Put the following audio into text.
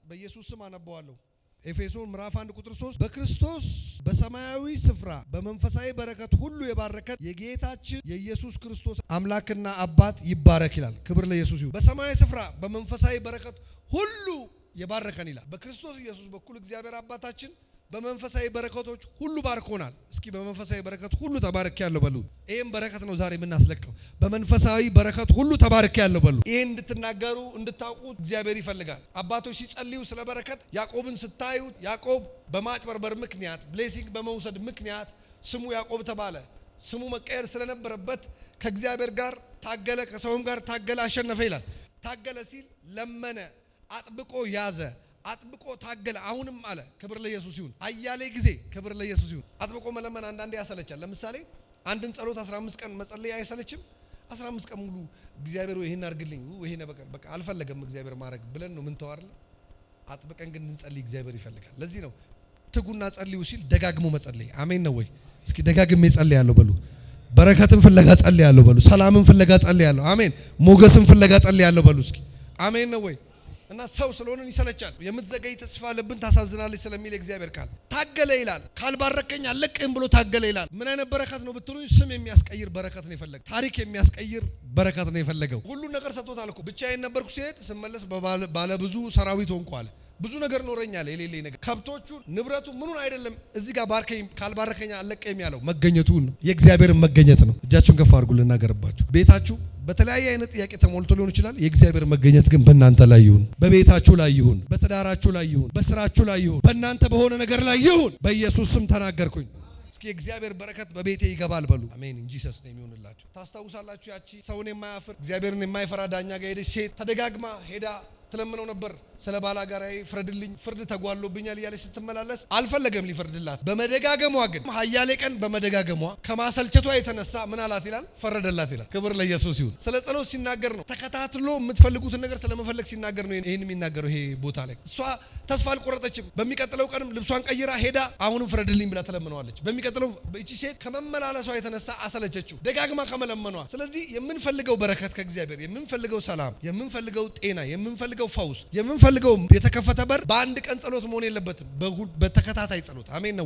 በኢየሱስ ስም አነባዋለሁ። ኤፌሶን ምዕራፍ 1 ቁጥር 3 በክርስቶስ በሰማያዊ ስፍራ በመንፈሳዊ በረከት ሁሉ የባረከን የጌታችን የኢየሱስ ክርስቶስ አምላክና አባት ይባረክ ይላል። ክብር ለኢየሱስ ይሁን። በሰማያዊ ስፍራ በመንፈሳዊ በረከት ሁሉ የባረከን ይላል። በክርስቶስ ኢየሱስ በኩል እግዚአብሔር አባታችን በመንፈሳዊ በረከቶች ሁሉ ባርኮናል። እስኪ በመንፈሳዊ በረከት ሁሉ ተባርኬያለሁ በሉ። ይሄን በረከት ነው ዛሬ የምናስለቀው። በመንፈሳዊ በረከት ሁሉ ተባርኬያለሁ በሉ። ይሄን እንድትናገሩ እንድታውቁ እግዚአብሔር ይፈልጋል። አባቶች ሲጸልዩ ስለ በረከት ያዕቆብን ስታዩ ያዕቆብ በማጭበርበር ምክንያት ብሌሲንግ በመውሰድ ምክንያት ስሙ ያዕቆብ ተባለ። ስሙ መቀየር ስለነበረበት ከእግዚአብሔር ጋር ታገለ፣ ከሰውም ጋር ታገለ፣ አሸነፈ ይላል። ታገለ ሲል ለመነ፣ አጥብቆ ያዘ፣ አጥብቆ ታገለ። አሁንም አለ። ክብር ለኢየሱስ ይሁን። አያሌ ጊዜ ክብር ለኢየሱስ ይሁን። አጥብቆ መለመን አንዳንዴ ያሰለቻል። ለምሳሌ አንድን ጸሎት 15 ቀን መጸለይ አይሰለችም? 15 ቀን ሙሉ እግዚአብሔር ይሄን አድርግልኝ ይሄን በቃ አልፈለገም እግዚአብሔር ማድረግ ብለን ነው ምን ተዋርለ። አጥብቀን ግን እንጸልይ እግዚአብሔር ይፈልጋል። ለዚህ ነው ትጉና ጸልዩ ሲል ደጋግሞ መጸለይ። አሜን ነው ወይ? እስኪ ደጋግሜ ጸልያለሁ በሉ። በረከትን ፍለጋ ጸልያለሁ በሉ። ሰላምን ፍለጋ ጸልያለሁ። አሜን። ሞገስን ፍለጋ ጸልያለሁ በሉ። እስኪ አሜን ነው ወይ? እና ሰው ስለሆነን ይሰለቻል። የምትዘገይ ተስፋ ልብን ታሳዝናለች ስለሚል እግዚአብሔር ቃል ታገለ ይላል። ካልባረከኝ አለቅም ብሎ ታገለ ይላል። ምን አይነት በረከት ነው ብትሉኝ፣ ስም የሚያስቀይር በረከት ነው የፈለገው። ታሪክ የሚያስቀይር በረከት ነው የፈለገው። ሁሉ ነገር ሰጥቶታል እኮ። ብቻዬን ነበርኩ ሲሄድ ስመለስ ባለ ብዙ ሰራዊት ሆንኩ አለ። ብዙ ነገር ኖረኛል። የሌለኝ ነገር ከብቶቹ ንብረቱ ምኑን አይደለም እዚህ ጋር ባርከኝ ካልባረከኝ አለቀም ያለው መገኘቱን የእግዚአብሔርን መገኘት ነው። እጃችሁን ከፍ አድርጉ ልናገርባችሁ። ቤታችሁ በተለያየ አይነት ጥያቄ ተሞልቶ ሊሆን ይችላል። የእግዚአብሔር መገኘት ግን በእናንተ ላይ ይሁን፣ በቤታችሁ ላይ ይሁን፣ በትዳራችሁ ላይ ይሁን፣ በስራችሁ ላይ ይሁን፣ በእናንተ በሆነ ነገር ላይ ይሁን። በኢየሱስ ስም ተናገርኩኝ። እስኪ የእግዚአብሔር በረከት በቤቴ ይገባል በሉ። አሜን። እንጂ ሰስ ነው የሚሆንላችሁ። ታስታውሳላችሁ ያቺ ሰውን የማያፍር እግዚአብሔርን የማይፈራ ዳኛ ጋር ሄደች ሴት። ተደጋግማ ሄዳ ትለምነው ነበር። ስለ ባላጋራዬ ፍረድልኝ፣ ፍርድ ተጓሎብኛል እያለች ስትመላለስ አልፈለገም ሊፈርድላት። በመደጋገሟ ግን ሀያሌ ቀን በመደጋገሟ ከማሰልቸቷ የተነሳ ምን አላት ይላል? ፈረደላት ይላል። ክብር ለኢየሱስ ይሁን። ስለ ጸሎት ሲናገር ነው ተከታትሎ የምትፈልጉትን ነገር ስለመፈለግ ሲናገር ነው ይሄን የሚናገረው። ይሄ ቦታ ላይ እሷ ተስፋ አልቆረጠችም። በሚቀጥለው ቀንም ልብሷን ቀይራ ሄዳ አሁንም ፍረድልኝ ብላ ተለምነዋለች። በሚቀጥለው እቺ ሴት ከመመላለሷ የተነሳ አሰለቸችው ደጋግማ ከመለመኗ። ስለዚህ የምንፈልገው በረከት ከእግዚአብሔር፣ የምንፈልገው ሰላም፣ የምንፈልገው ጤና፣ የምንፈልገው ፈውስ፣ የምንፈልገው የተከፈተ በር በአንድ ቀን ጸሎት መሆን የለበትም። በተከታታይ ጸሎት። አሜን ነው።